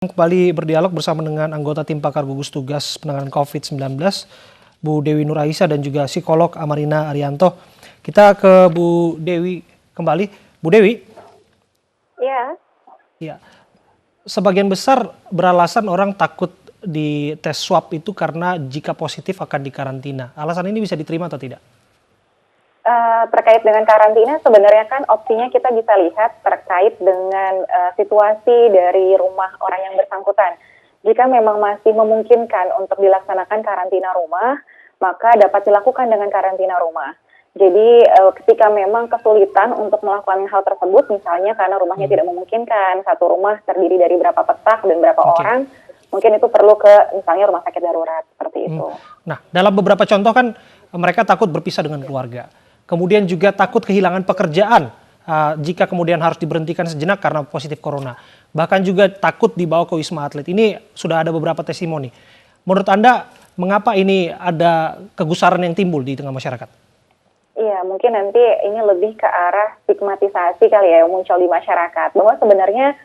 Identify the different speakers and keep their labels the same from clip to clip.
Speaker 1: Kembali berdialog bersama dengan anggota tim pakar gugus tugas penanganan COVID-19, Bu Dewi Nur Aisyah dan juga psikolog Amarina Arianto. Kita ke Bu Dewi kembali. Bu Dewi,
Speaker 2: Ya,
Speaker 1: ya, sebagian besar beralasan orang takut di tes swab itu karena jika positif akan dikarantina. Alasan ini bisa diterima atau tidak?
Speaker 2: terkait dengan karantina sebenarnya kan opsinya kita bisa lihat terkait dengan situasi dari rumah orang yang bersangkutan. Jika memang masih memungkinkan untuk dilaksanakan karantina rumah, maka dapat dilakukan dengan karantina rumah. Jadi ketika memang kesulitan untuk melakukan hal tersebut, misalnya karena rumahnya tidak memungkinkan, satu rumah terdiri dari berapa petak dan berapa orang, mungkin itu perlu ke misalnya rumah sakit darurat seperti itu.
Speaker 1: Nah, dalam beberapa contoh kan mereka takut berpisah dengan keluarga. Kemudian juga takut kehilangan pekerjaan jika kemudian harus diberhentikan sejenak karena positif corona. Bahkan juga takut dibawa ke Wisma Atlet. Ini sudah ada beberapa testimoni. Menurut Anda, mengapa ini ada kegusaran yang timbul di tengah masyarakat?
Speaker 2: Iya, mungkin nanti ini lebih ke arah stigmatisasi kali ya yang muncul di masyarakat. Bahwa sebenarnya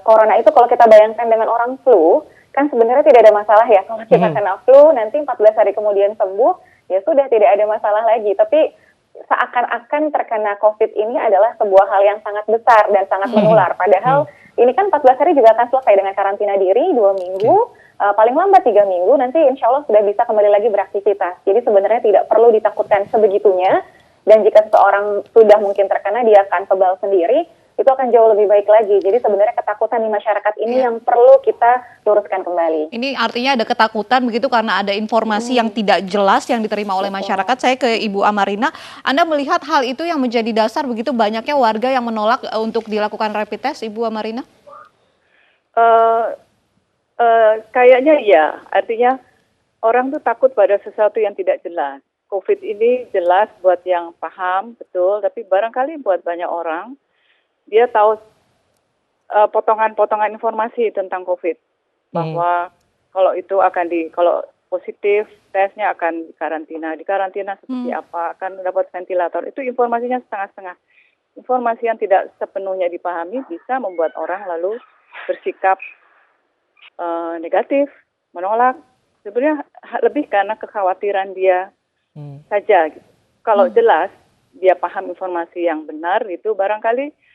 Speaker 2: corona itu kalau kita bayangkan dengan orang flu, kan sebenarnya tidak ada masalah ya. Kalau kita kena flu, nanti 14 hari kemudian sembuh, ya sudah tidak ada masalah lagi. Tapi seakan-akan terkena COVID ini adalah sebuah hal yang sangat besar dan sangat menular. Padahal ini kan 14 hari juga akan selesai dengan karantina diri 2 minggu, paling lambat 3 minggu, nanti insya Allah sudah bisa kembali lagi beraktivitas. Jadi sebenarnya tidak perlu ditakutkan sebegitunya, dan jika seseorang sudah mungkin terkena, dia akan kebal sendiri, itu akan jauh lebih baik lagi. Jadi sebenarnya ketakutan di masyarakat ini yang perlu kita luruskan kembali.
Speaker 3: Ini artinya ada ketakutan begitu karena ada informasi yang tidak jelas yang diterima oleh masyarakat. Saya ke Ibu Amarina, Anda melihat hal itu yang menjadi dasar begitu banyaknya warga yang menolak untuk dilakukan rapid test, Ibu Amarina?
Speaker 4: Kayaknya ya, artinya orang tuh takut pada sesuatu yang tidak jelas. COVID ini jelas buat yang paham, betul, tapi barangkali buat banyak orang, dia tahu potongan-potongan informasi tentang COVID. Bahwa kalau itu kalau positif, tesnya akan dikarantina seperti apa, akan dapat ventilator, itu informasinya setengah-setengah. Informasi yang tidak sepenuhnya dipahami bisa membuat orang lalu bersikap negatif, menolak. Sebenarnya lebih karena kekhawatiran dia saja. Gitu. Kalau jelas dia paham informasi yang benar, itu barangkali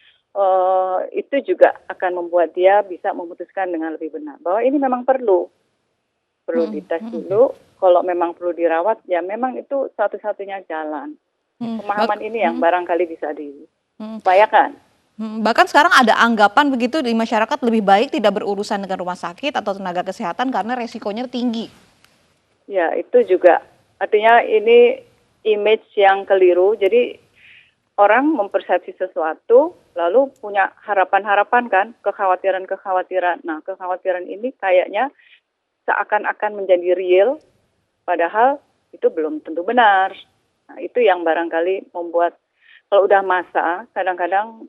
Speaker 4: itu juga akan membuat dia bisa memutuskan dengan lebih benar bahwa ini memang perlu dites dulu. Kalau memang perlu dirawat, ya memang itu satu-satunya jalan. Pemahaman ini yang barangkali bisa diupayakan.
Speaker 3: Bahkan sekarang ada anggapan begitu di masyarakat lebih baik tidak berurusan dengan rumah sakit atau tenaga kesehatan karena resikonya tinggi.
Speaker 4: Ya, itu juga artinya ini image yang keliru. Jadi orang mempersepsi sesuatu lalu punya harapan-harapan kan, kekhawatiran-kekhawatiran. Nah, kekhawatiran ini kayaknya seakan-akan menjadi real, padahal itu belum tentu benar. Nah, itu yang barangkali membuat kalau udah masa, kadang-kadang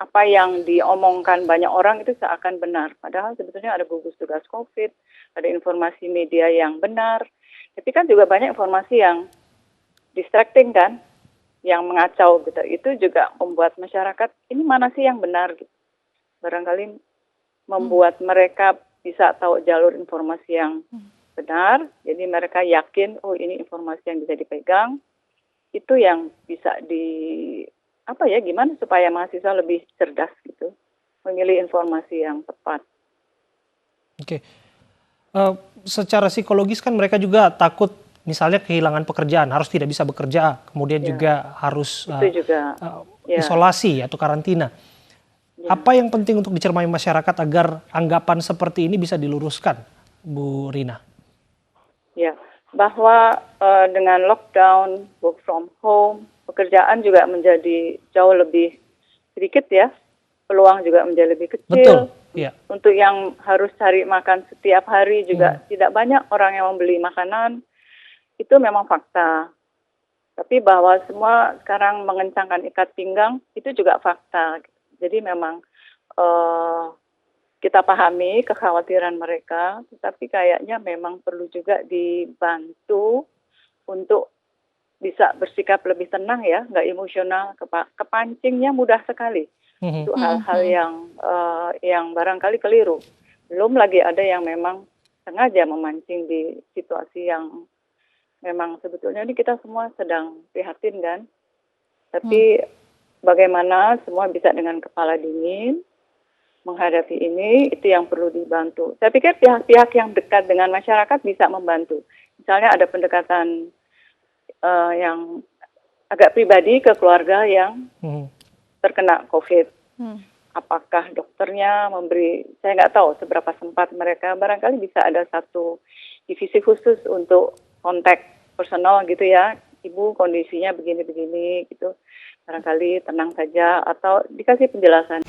Speaker 4: apa yang diomongkan banyak orang itu seakan benar. Padahal sebetulnya ada gugus tugas COVID, ada informasi media yang benar. Tapi kan juga banyak informasi yang distracting kan, yang mengacau gitu. Itu juga membuat masyarakat ini mana sih yang benar gitu. Barangkali membuat mereka bisa tahu jalur informasi yang benar. Jadi mereka yakin oh ini informasi yang bisa dipegang. Itu yang bisa gimana supaya mahasiswa lebih cerdas gitu, memilih informasi yang tepat.
Speaker 1: Oke. Secara psikologis kan mereka juga takut misalnya kehilangan pekerjaan, harus tidak bisa bekerja, kemudian juga harus isolasi atau karantina. Apa yang penting untuk dicermati masyarakat agar anggapan seperti ini bisa diluruskan, Bu Rina? Ya,
Speaker 4: bahwa dengan lockdown, work from home, pekerjaan juga menjadi jauh lebih sedikit ya, peluang juga menjadi lebih kecil.
Speaker 1: Betul. Ya.
Speaker 4: Untuk yang harus cari makan setiap hari juga tidak banyak orang yang membeli makanan, itu memang fakta. Tapi bahwa semua sekarang mengencangkan ikat pinggang, itu juga fakta. Jadi memang kita pahami kekhawatiran mereka, tetapi kayaknya memang perlu juga dibantu untuk bisa bersikap lebih tenang ya, nggak emosional, kepancingnya mudah sekali. Itu hal-hal yang barangkali keliru. Belum lagi ada yang memang sengaja memancing di situasi yang memang sebetulnya ini kita semua sedang prihatin kan. Tapi bagaimana semua bisa dengan kepala dingin menghadapi ini, itu yang perlu dibantu. Saya pikir pihak-pihak yang dekat dengan masyarakat bisa membantu. Misalnya ada pendekatan yang agak pribadi ke keluarga yang terkena COVID. Apakah dokternya memberi, saya nggak tahu seberapa sempat mereka, barangkali bisa ada satu divisi khusus untuk kontak personal gitu ya, ibu kondisinya begini-begini gitu, barangkali tenang saja atau dikasih penjelasan.